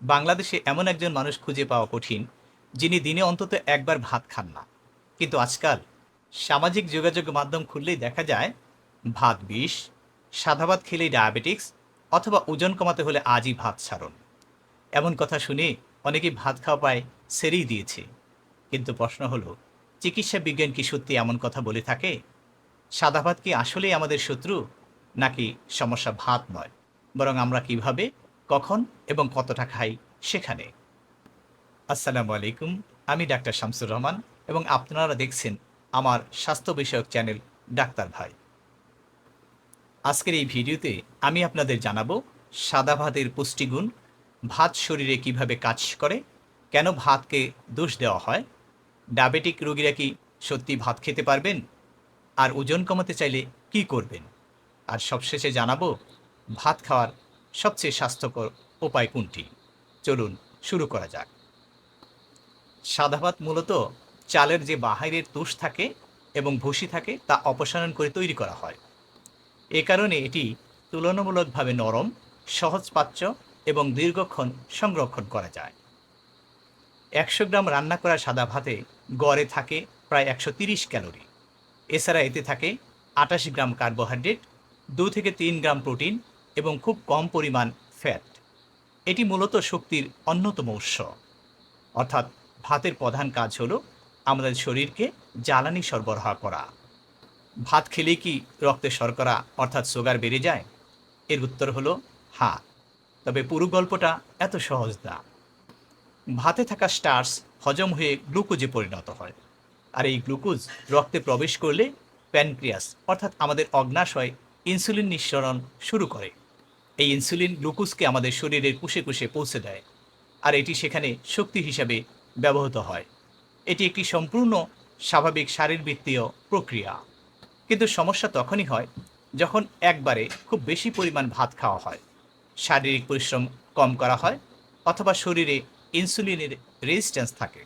বাংলাদেশে এমন একজন মানুষ খুঁজে পাওয়া কঠিন, যিনি দিনে অন্তত একবার ভাত খান না। কিন্তু আজকাল সামাজিক যোগাযোগ মাধ্যম খুললেই দেখা যায় ভাত বিষ, সাদা ভাত খেলেই ডায়াবেটিক্স, অথবা ওজন কমাতে হলে আজই ভাত ছাড়ুন। এমন কথা শুনে অনেকেই ভাত খাওয়া প্রায় ছেড়েই দিয়েছে। কিন্তু প্রশ্ন হলো, চিকিৎসা বিজ্ঞান কি সত্যি এমন কথা বলে থাকে? সাদা ভাত কি আসলেই আমাদের শত্রু, নাকি সমস্যা ভাত নয়, বরং আমরা কিভাবে, কখন এবং কতটা খাই সেখানে? আসসালামু আলাইকুম। আমি ডাক্তার শামসুর রহমান, এবং আপনারা দেখছেন আমার স্বাস্থ্য বিষয়ক চ্যানেল ডাক্তার ভাই। আজকের এই ভিডিওতে আমি আপনাদের জানাবো সাদা ভাতের পুষ্টিগুণ, ভাত শরীরে কিভাবে কাজ করে, কেন ভাতকে দোষ দেওয়া হয়, ডায়াবেটিক রোগীরা কি সত্যি ভাত খেতে পারবেন, আর ওজন কমাতে চাইলে কি করবেন, আর সবশেষে জানাবো ভাত খাওয়ার সবচেয়ে স্বাস্থ্যকর উপায় কোনটি। চলুন শুরু করা যাক। সাদা ভাত মূলত চালের যে বাহিরের তুষ থাকে এবং ভুসি থাকে তা অপসারণ করে তৈরি করা হয়। এ কারণে এটি তুলনামূলকভাবে নরম, সহজপাচ্য এবং দীর্ঘক্ষণ সংরক্ষণ করা যায়। ১০০ গ্রাম রান্না করা সাদা ভাতে গড়ে থাকে প্রায় ১৩০ ক্যালোরি। এছাড়া এতে থাকে ২৮ গ্রাম কার্বোহাইড্রেট, ২ থেকে ৩ গ্রাম প্রোটিন এবং খুব কম পরিমাণ ফ্যাট। এটি মূলত শক্তির অন্যতম উৎস। অর্থাৎ ভাতের প্রধান কাজ হল আমাদের শরীরকে জ্বালানি সরবরাহ করা। ভাত খেলে কি রক্তে শর্করা অর্থাৎ সুগার বেড়ে যায়? এর উত্তর হলো হ্যাঁ, তবে পুরো গল্পটা এত সহজ না। ভাতে থাকা স্টার্চ হজম হয়ে গ্লুকোজে পরিণত হয়, আর এই গ্লুকোজ রক্তে প্রবেশ করলে প্যানক্রিয়াস অর্থাৎ আমাদের অগ্ন্যাশয় ইনসুলিন নিঃসরণ শুরু করে। এই ইনসুলিন গ্লুকোজকে আমাদের শরীরের কোষে কোষে পৌঁছে দেয়, আর এটি সেখানে শক্তি হিসাবে ব্যবহৃত হয়। এটি একটি সম্পূর্ণ স্বাভাবিক শারীরবৃত্তীয় প্রক্রিয়া। কিন্তু সমস্যা তখনই হয় যখন একবারে খুব বেশি পরিমাণ ভাত খাওয়া হয়, শারীরিক পরিশ্রম কম করা হয়, অথবা শরীরে ইনসুলিনের রেজিস্ট্যান্স থাকে।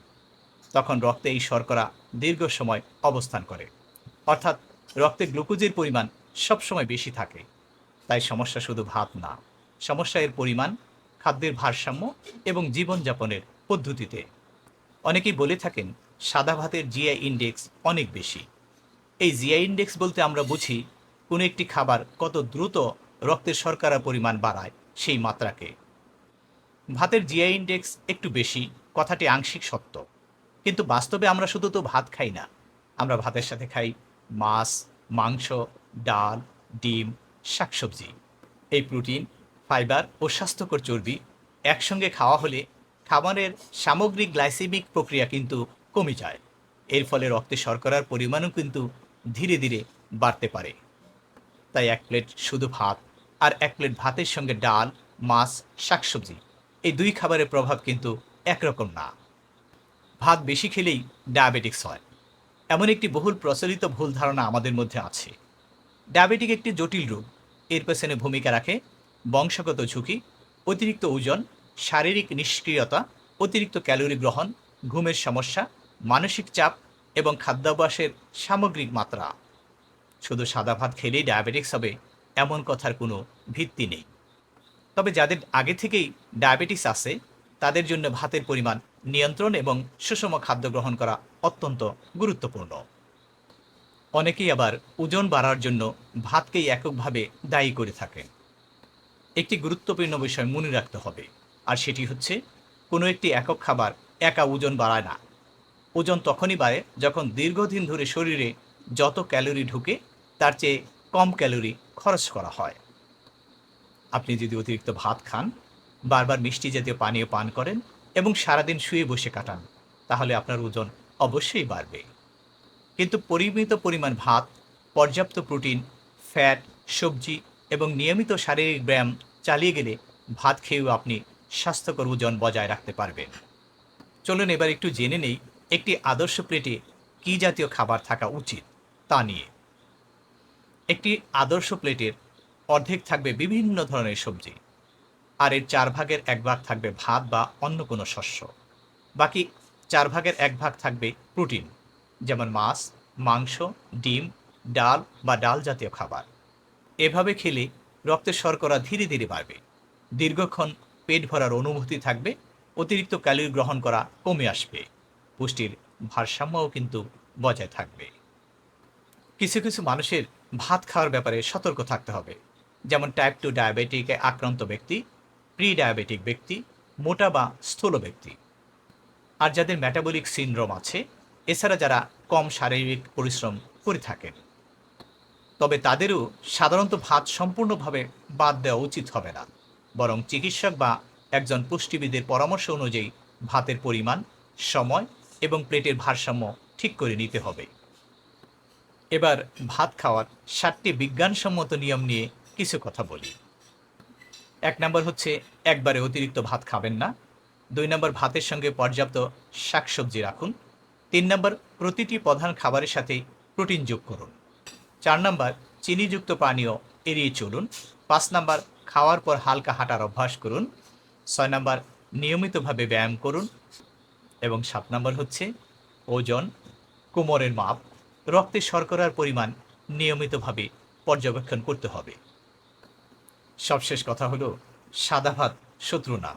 তখন রক্তে এই শর্করা দীর্ঘ সময় অবস্থান করে, অর্থাৎ রক্তে গ্লুকোজের পরিমাণ সবসময় বেশি থাকে। তাই সমস্যা শুধু ভাত না, সমস্যা এর পরিমাণ, খাদ্যের ভারসাম্য এবং জীবনযাপনের পদ্ধতিতে। অনেকেই বলে থাকেন সাদা ভাতের জিআই ইন্ডেক্স অনেক বেশি। এই জিআই ইন্ডেক্স বলতে আমরা বুঝি কোনো একটি খাবার কত দ্রুত রক্তের শর্করা পরিমাণ বাড়ায় সেই মাত্রাকে। ভাতের জিআই ইন্ডেক্স একটু বেশি কথাটি আংশিক সত্য, কিন্তু বাস্তবে আমরা শুধু তো ভাত খাই না, আমরা ভাতের সাথে খাই মাছ, মাংস, ডাল, ডিম, শাকসবজি। এই প্রোটিন, ফাইবার ও স্বাস্থ্যকর চর্বি একসঙ্গে খাওয়া হলে খাবারের সামগ্রিক গ্লাইসেমিক প্রক্রিয়া কিন্তু কমে যায়। এর ফলে রক্তে শর্করার পরিমাণও কিন্তু ধীরে ধীরে বাড়তে পারে। তাই এক প্লেট শুধু ভাত আর এক প্লেট ভাতের সঙ্গে ডাল, মাছ, শাকসবজি, এই দুই খাবারের প্রভাব কিন্তু একরকম না। ভাত বেশি খেলেই ডায়াবেটিক্স হয়, এমন একটি বহুল প্রচলিত ভুল ধারণা আমাদের মধ্যে আছে। ডায়াবেটিক একটি জটিল রোগ। এর পেছনে ভূমিকা রাখে বংশগত ঝুঁকি, অতিরিক্ত ওজন, শারীরিক নিষ্ক্রিয়তা, অতিরিক্ত ক্যালোরি গ্রহণ, ঘুমের সমস্যা, মানসিক চাপ এবং খাদ্যাভ্যাসের সামগ্রিক মাত্রা। শুধু সাদা ভাত খেলেই ডায়াবেটিক্স হবে এমন কথার কোনো ভিত্তি নেই। তবে যাদের আগে থেকেই ডায়াবেটিস আছে, তাদের জন্য ভাতের পরিমাণ নিয়ন্ত্রণ এবং সুষম খাদ্য গ্রহণ করা অত্যন্ত গুরুত্বপূর্ণ। অনেকেই আবার ওজন বাড়ার জন্য ভাতকেই এককভাবে দায়ী করে থাকেন। একটি গুরুত্বপূর্ণ বিষয় মনে রাখতে হবে, আর সেটি হচ্ছে কোনো একটি একক খাবার একা ওজন বাড়ায় না। ওজন তখনই বাড়ে যখন দীর্ঘদিন ধরে শরীরে যত ক্যালোরি ঢুকে তার চেয়ে কম ক্যালোরি খরচ করা হয়। আপনি যদি অতিরিক্ত ভাত খান, বারবার মিষ্টি জাতীয় পানীয় পান করেন এবং সারাদিন শুয়ে বসে কাটান, তাহলে আপনার ওজন অবশ্যই বাড়বে। কিন্তু পরিমিত পরিমাণ ভাত, পর্যাপ্ত প্রোটিন, ফ্যাট, সবজি এবং নিয়মিত শারীরিক ব্যায়াম চালিয়ে গেলে ভাত খেয়েও আপনি স্বাস্থ্যকর ওজন বজায় রাখতে পারবেন। চলুন এবার একটু জেনে নেই একটি আদর্শ প্লেটে কী জাতীয় খাবার থাকা উচিত তা নিয়ে। একটি আদর্শ প্লেটের অর্ধেক থাকবে বিভিন্ন ধরনের সবজি, আর এর 1/4 থাকবে ভাত বা অন্য কোনো শস্য। বাকি 1/4 থাকবে প্রোটিন, যেমন মাছ, মাংস, ডিম, ডাল বা ডাল জাতীয় খাবার। এভাবে খেলে রক্তের শর্করা ধীরে ধীরে বাড়বে, দীর্ঘক্ষণ পেট ভরার অনুভূতি থাকবে, অতিরিক্ত ক্যালোরি গ্রহণ করা কমে আসবে, পুষ্টির ভারসাম্যও কিন্তু বজায় থাকবে। কিছু কিছু মানুষের ভাত খাওয়ার ব্যাপারে সতর্ক থাকতে হবে, যেমন টাইপ 2 ডায়াবেটিকে আক্রান্ত ব্যক্তি, প্রি ডায়াবেটিক ব্যক্তি, মোটা বা স্থূল ব্যক্তি, আর যাদের মেটাবলিক সিনড্রোম আছে, এছাড়া যারা কম শারীরিক পরিশ্রম করে থাকেন। তবে তাদেরও সাধারণত ভাত সম্পূর্ণভাবে বাদ দেওয়া উচিত হবে না, বরং চিকিৎসক বা একজন পুষ্টিবিদের পরামর্শ অনুযায়ী ভাতের পরিমাণ, সময় এবং প্লেটের ভারসাম্য ঠিক করে নিতে হবে। এবার ভাত খাওয়ার 7টি বিজ্ঞানসম্মত নিয়ম নিয়ে কিছু কথা বলি। 1 নম্বর হচ্ছে একবারে অতিরিক্ত ভাত খাবেন না। 2 নম্বর ভাতের সঙ্গে পর্যাপ্ত শাকসবজি রাখুন। 3 নম্বর প্রতিটি প্রধান খাবারের সাথে প্রোটিন যোগ করুন। 4 নম্বর চিনিযুক্ত পানীয় এড়িয়ে চলুন। 5 নম্বর খাওয়ার পর হালকা হাঁটার অভ্যাস করুন। 6 নম্বর নিয়মিতভাবে ব্যায়াম করুন। এবং 7 নম্বর হচ্ছে ওজন, কোমরের মাপ, রক্তে শর্করার পরিমাণ নিয়মিতভাবে পর্যবেক্ষণ করতে হবে। সবশেষ কথা হলো, সাদা ভাত শত্রু না,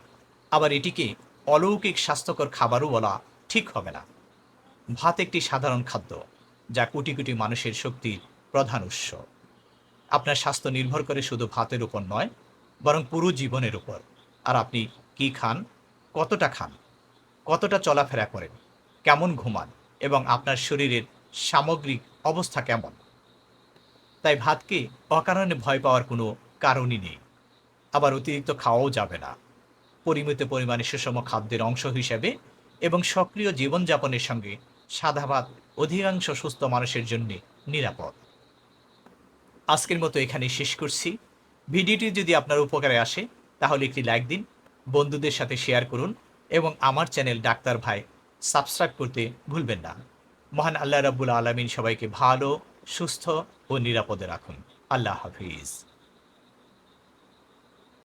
আবার এটিকে অলৌকিক স্বাস্থ্যকর খাবারও বলা ঠিক হবে না। ভাত একটি সাধারণ খাদ্য, যা কোটি কোটি মানুষের শক্তির প্রধান উৎস। আপনার স্বাস্থ্য নির্ভর করে শুধু ভাতের উপর নয়, বরং পুরো জীবনের উপর। আর আপনি কি খান, কতটা খান, কতটা চলাফেরা করেন, কেমন ঘুমান এবং আপনার শরীরের সামগ্রিক অবস্থা কেমন। তাই ভাতকে অকারণে ভয় পাওয়ার কোনো কারণই নেই। আবার অতিরিক্ত খাওয়াও যাবে না। পরিমিত পরিমাণে সুষম খাদ্যের অংশ হিসেবে এবং সক্রিয় জীবনযাপনের সঙ্গে সাদা ভাত অধিকাংশ সুস্থ মানুষের জন্য নিরাপদ। আজকের মতো এখানেই শেষ করছি। ভিডিওটি যদি আপনার উপকারে আসে তাহলে একটি লাইক দিন, বন্ধুদের সাথে শেয়ার করুন এবং আমার চ্যানেল ডাক্তার ভাই সাবস্ক্রাইব করতে ভুলবেন না। মহান আল্লাহ রাব্বুল আলামিন সবাইকে ভালো, সুস্থ ও নিরাপদে রাখুন। আল্লাহ হাফিজ।